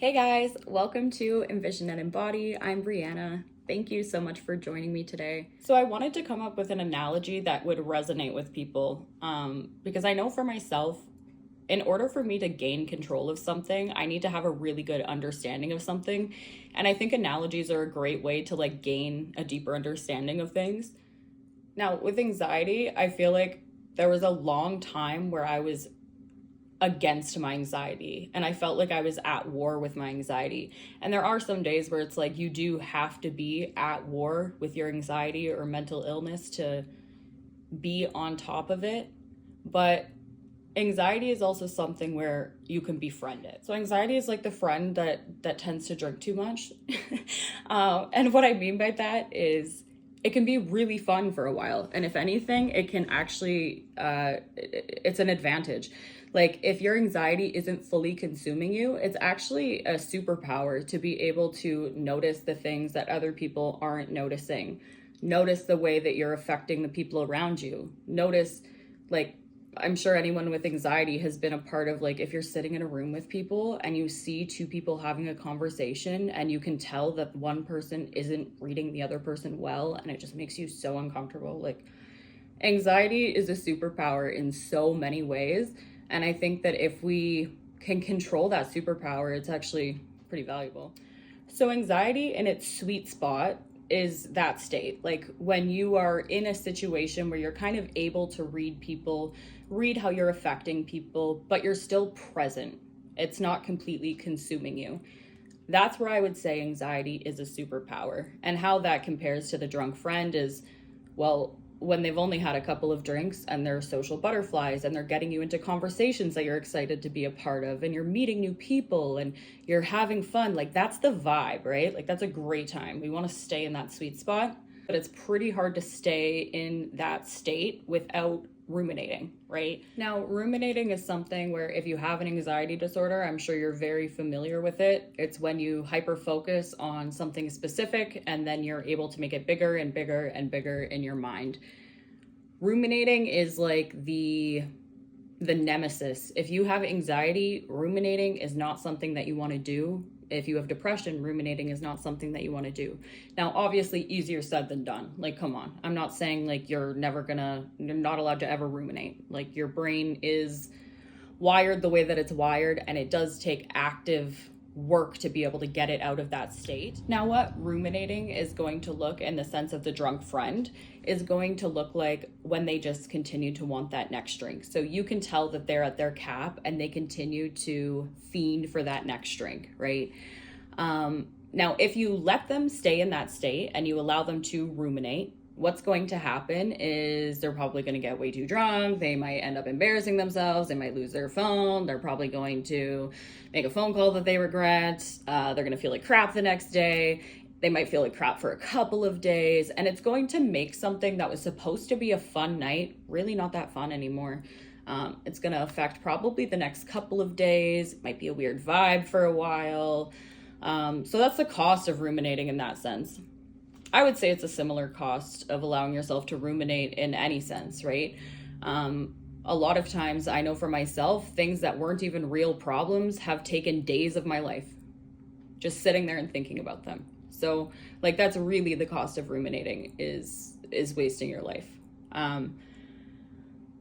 Hey guys, welcome to Envision and Embody. I'm Brianna. Thank you so much for joining me today. So, I wanted to come up with an analogy that would resonate with people because I know for myself, in order for me to gain control of something, I need to have a really good understanding of something. And I think analogies are a great way to gain a deeper understanding of things. Now, with anxiety, I feel like there was a long time where I was against my anxiety and I felt like I was at war with my anxiety. And there are some days where it's like you do have to be at war with your anxiety or mental illness to be on top of it. But anxiety is also something where you can befriend it. So anxiety is like the friend that tends to drink too much. And what I mean by that is it can be really fun for a while, and if anything it can actually it's an advantage. Like if your anxiety isn't fully consuming you, it's actually a superpower to be able to notice the things that other people aren't noticing. Notice the way that you're affecting the people around you. Notice, like, I'm sure anyone with anxiety has been a part of, like, if you're sitting in a room with people and you see two people having a conversation and you can tell that one person isn't reading the other person well, and it just makes you so uncomfortable. Like, anxiety is a superpower in so many ways. And I think that if we can control that superpower, it's actually pretty valuable. So anxiety in its sweet spot is that state. Like when you are in a situation where you're kind of able to read people, read how you're affecting people, but you're still present. It's not completely consuming you. That's where I would say anxiety is a superpower. And how that compares to the drunk friend is, well, when they've only had a couple of drinks and they're social butterflies and they're getting you into conversations that you're excited to be a part of and you're meeting new people and you're having fun, like that's the vibe, right? Like that's a great time. We want to stay in that sweet spot, but it's pretty hard to stay in that state without ruminating, right? Now, ruminating is something where if you have an anxiety disorder, I'm sure you're very familiar with it. It's when you hyper focus on something specific and then you're able to make it bigger and bigger and bigger in your mind. Ruminating is like the nemesis. If you have anxiety, ruminating is not something that you want to do. If you have depression, ruminating is not something that you want to do. Now, obviously, easier said than done. Like, come on. I'm not saying like you're not allowed to ever ruminate. Like your brain is wired the way that it's wired, and it does take active work to be able to get it out of that state. Now, what ruminating is going to look in the sense of the drunk friend is going to look like when they just continue to want that next drink. So you can tell that they're at their cap and they continue to fiend for that next drink, right? Now, if you let them stay in that state and you allow them to ruminate, what's going to happen is they're probably going to get way too drunk. They might end up embarrassing themselves. They might lose their phone. They're probably going to make a phone call that they regret. They're going to feel like crap the next day. They might feel like crap for a couple of days. And it's going to make something that was supposed to be a fun night really not that fun anymore. It's going to affect probably the next couple of days. It might be a weird vibe for a while. So that's the cost of ruminating in that sense. I would say it's a similar cost of allowing yourself to ruminate in any sense, right? A lot of times, I know for myself, things that weren't even real problems have taken days of my life, just sitting there and thinking about them. So, like, that's really the cost of ruminating is wasting your life. I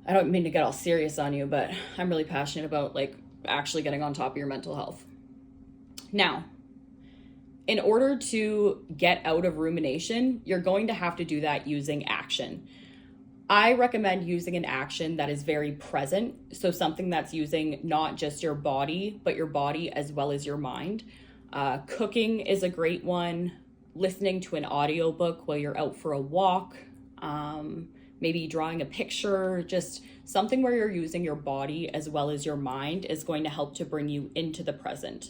don't mean to get all serious on you, but I'm really passionate about, like, actually getting on top of your mental health. Now, in order to get out of rumination, you're going to have to do that using action. I recommend using an action that is very present. So something that's using not just your body, but your body as well as your mind. Cooking is a great one. Listening to an audiobook while you're out for a walk. Maybe drawing a picture. Just something where you're using your body as well as your mind is going to help to bring you into the present.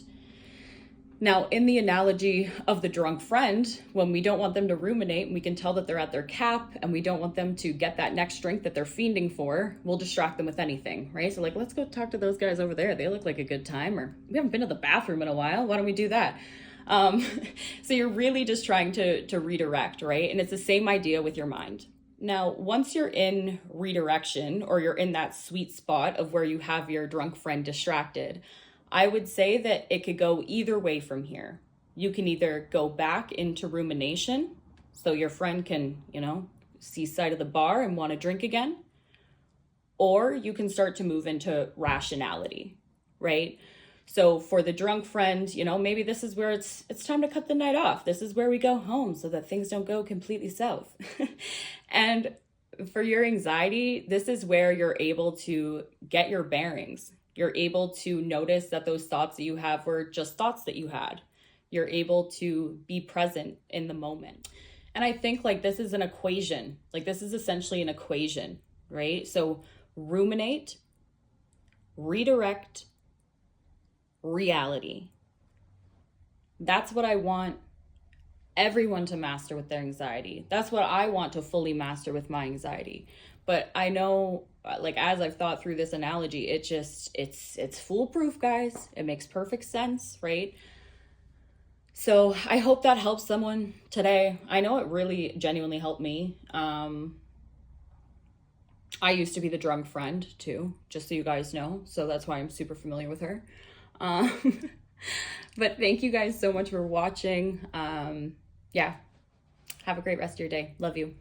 Now, in the analogy of the drunk friend, when we don't want them to ruminate, we can tell that they're at their cap and we don't want them to get that next drink that they're fiending for, we'll distract them with anything, right? So like, let's go talk to those guys over there. They look like a good time, or we haven't been to the bathroom in a while. Why don't we do that? So you're really just trying to redirect, right? And it's the same idea with your mind. Now, once you're in redirection or you're in that sweet spot of where you have your drunk friend distracted, I would say that it could go either way from here. You can either go back into rumination, so your friend can, see sight of the bar and want to drink again, or you can start to move into rationality, right? So for the drunk friend, maybe this is where it's time to cut the night off. This is where we go home so that things don't go completely south. And for your anxiety, this is where you're able to get your bearings. You're able to notice that those thoughts that you have were just thoughts that you had. You're able to be present in the moment. And I think this is an equation. This is essentially an equation, right? So ruminate, redirect, reality. That's what I want everyone to master with their anxiety. That's what I want to fully master with my anxiety. But I know, as I've thought through this analogy, it's foolproof, guys. It makes perfect sense, right? So I hope that helps someone today. I know it really genuinely helped me. I used to be the drunk friend too, just so you guys know. So that's why I'm super familiar with her. But thank you guys so much for watching. Yeah. Have a great rest of your day. Love you.